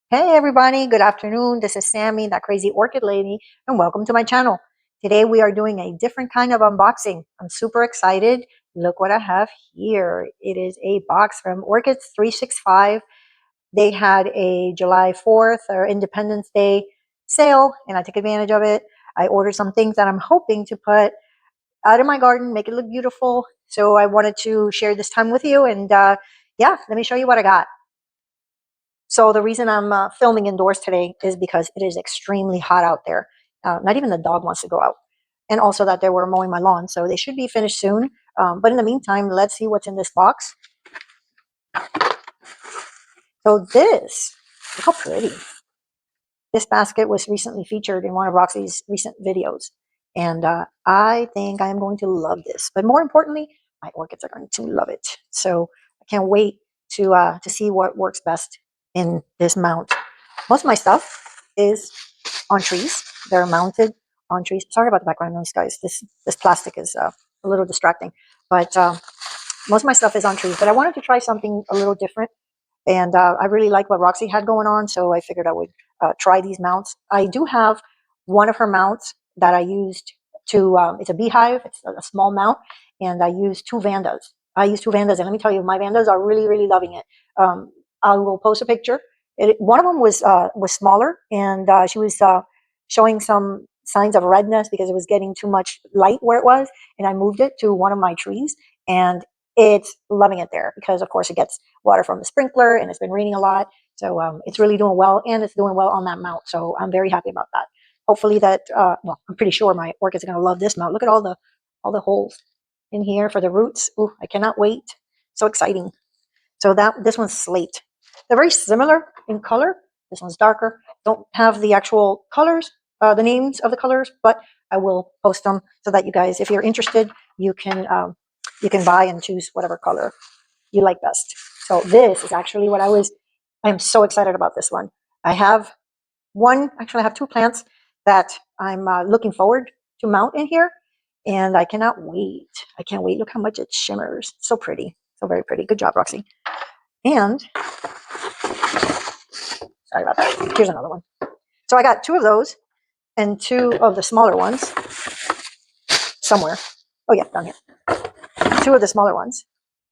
Hey everybody, good afternoon. This is Sammy, that crazy orchid lady, and welcome to my channel. Today we are doing a different kind of unboxing. I'm super excited. Look what I have here. It is a box from Orchid 365. They had a July 4th or Independence Day sale, and I took advantage of it. I ordered some things that I'm hoping to put out in my garden, make it look beautiful. So I wanted to share this time with you, and yeah, let me show you what I got. So the reason I'm filming indoors today is because it is extremely hot out there. Not even the dog wants to go out. And also that they were mowing my lawn, so they should be finished soon. But in the meantime, let's see what's in this box. So this, look how pretty. This basket was recently featured in one of Roxy's recent videos. And I think I am going to love this. But more importantly, my orchids are going to love it. So I can't wait to see what works best in this mount. Most of my stuff is on trees. They're mounted on trees. Sorry about the background noise, guys. This plastic is a little distracting. But most of my stuff is on trees. But I wanted to try something a little different. And I really like what Roxy had going on, so I figured I would try these mounts. I do have one of her mounts that I used to, it's a beehive, it's a small mount, and I used two Vandas. I used two Vandas, and let me tell you, my Vandas are really, really loving it. I will post a picture. One of them was smaller, and she was showing some signs of redness because it was getting too much light where it was, and I moved it to one of my trees, and it's loving it there because, of course, it gets water from the sprinkler, and it's been raining a lot. So it's really doing well, and it's doing well on that mount. So I'm very happy about that. Hopefully that, well, I'm pretty sure my orchids are going to love this mount. Look at all the holes in here for the roots. Ooh, I cannot wait. So exciting. So this one's slate. They're very similar in color. This one's darker. Don't have the actual colors, the names of the colors, but I will post them so that you guys, if you're interested, you can buy and choose whatever color you like best. So this is actually what I am so excited about this one. I have actually I have two plants that I'm looking forward to mount in here, and I cannot wait. I can't wait. Look how much it shimmers. So pretty. So very pretty. Good job, Roxy. And sorry about that. Here's another one. So I got two of those and two of the smaller ones somewhere. Oh yeah, down here. Two of the smaller ones.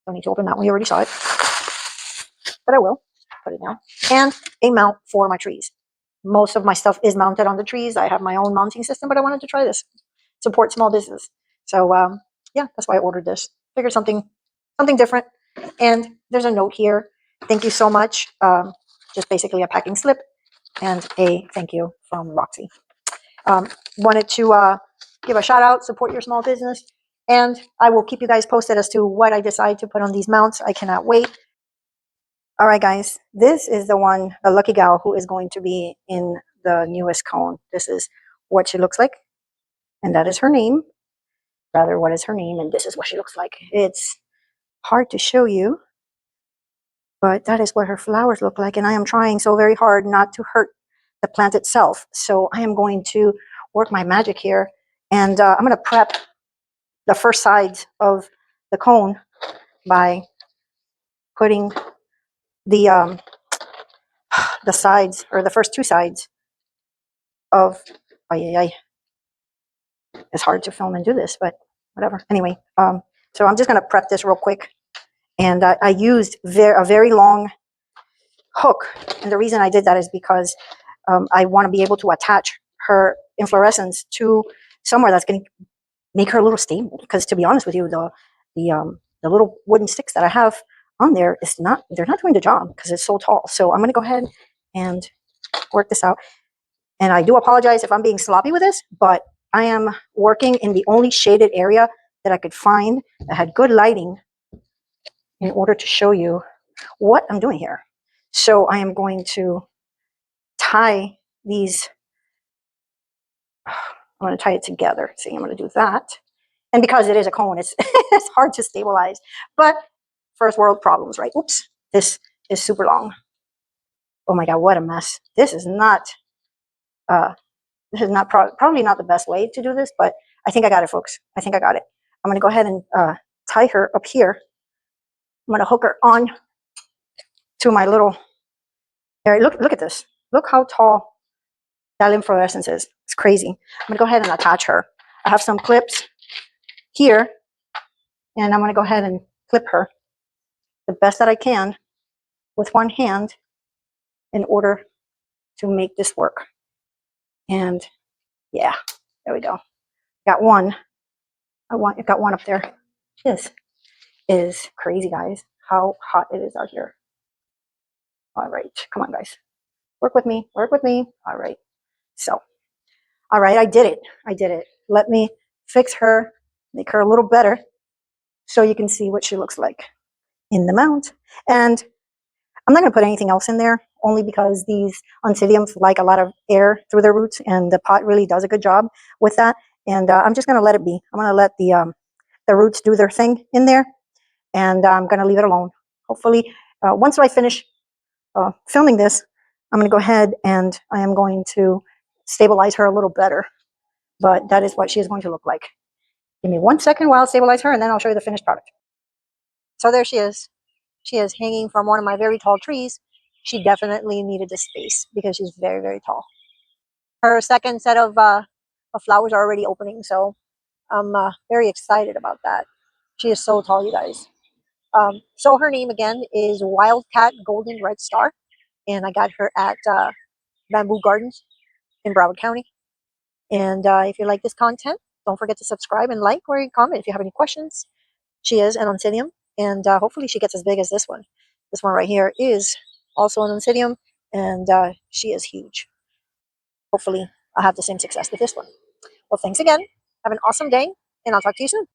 Don't need to open that one. You already saw it. But I will put it down. And a mount for my trees. Most of my stuff is mounted on the trees. I have my own mounting system, but I wanted to try this. Support small business. So yeah, that's why I ordered this. Figured something different. And there's a note here. Thank you so much. Just basically a packing slip and a thank you from Roxy. Wanted to give a shout out, support your small business, and I will keep you guys posted as to what I decide to put on these mounts. I cannot wait. All right, guys, this is the one, the lucky gal, who is going to be in the newest cone. This is what she looks like, and that is her name. Rather, what is her name, and this is what she looks like. It's hard to show you, but that is what her flowers look like, and I am trying so very hard not to hurt the plant itself. So I am going to work my magic here, and I'm going to prep the first sides of the cone by putting the the sides, or the first two sides of, it's hard to film and do this, but whatever. Anyway, so I'm just going to prep this real quick. And I used a very long hook. And the reason I did that is because I want to be able to attach her inflorescence to somewhere that's going to make her a little stable. Because to be honest with you, the little wooden sticks that I have on there they're not doing the job because it's so tall. So I'm going to go ahead and work this out. And I do apologize if I'm being sloppy with this, but I am working in the only shaded area that I could find that had good lighting in order to show you what I'm doing here. So I am going to tie these, I'm going to tie it together. See, I'm going to do that. And because it is a cone, it's, it's hard to stabilize. But first world problems, right? Oops, this is super long. Oh my God, what a mess. This is not probably not the best way to do this, but I think I got it, folks. I think I got it. I'm going to go ahead and tie her up here. I'm going to hook her on to my little Here, look at this. Look how tall that inflorescence is. It's crazy. I'm gonna go ahead and attach her. I have some clips here, and I'm gonna go ahead and clip her the best that I can with one hand in order to make this work. And yeah, there we go. Got one. I've got one up there. This is crazy, guys. How hot it is out here. All right, come on, guys. Work with me. Work with me. All right. So, all right, I did it. I did it. Let me fix her, make her a little better so you can see what she looks like in the mount. And I'm not going to put anything else in there, only because these oncidiums like a lot of air through their roots, and the pot really does a good job with that. And I'm just going to let it be. I'm going to let the roots do their thing in there, and I'm going to leave it alone. Hopefully, once I finish filming this, I'm going to go ahead and I am going to stabilize her a little better. But that is what she is going to look like. Give me 1 second while I stabilize her, and then I'll show you the finished product. So there she is. She is hanging from one of my very tall trees. She definitely needed this space because she's very, very tall. Her second set of flowers are already opening, so I'm very excited about that. She is so tall, you guys. So her name again is Wildcat Golden Red Star, and I got her at Bamboo Gardens in Broward County. And if you like this content, don't forget to subscribe and like or comment if you have any questions. She is an oncidium, and hopefully she gets as big as this one. This one right here is also an oncidium, and she is huge. Hopefully I'll have the same success with this one. Well, thanks again. Have an awesome day, and I'll talk to you soon.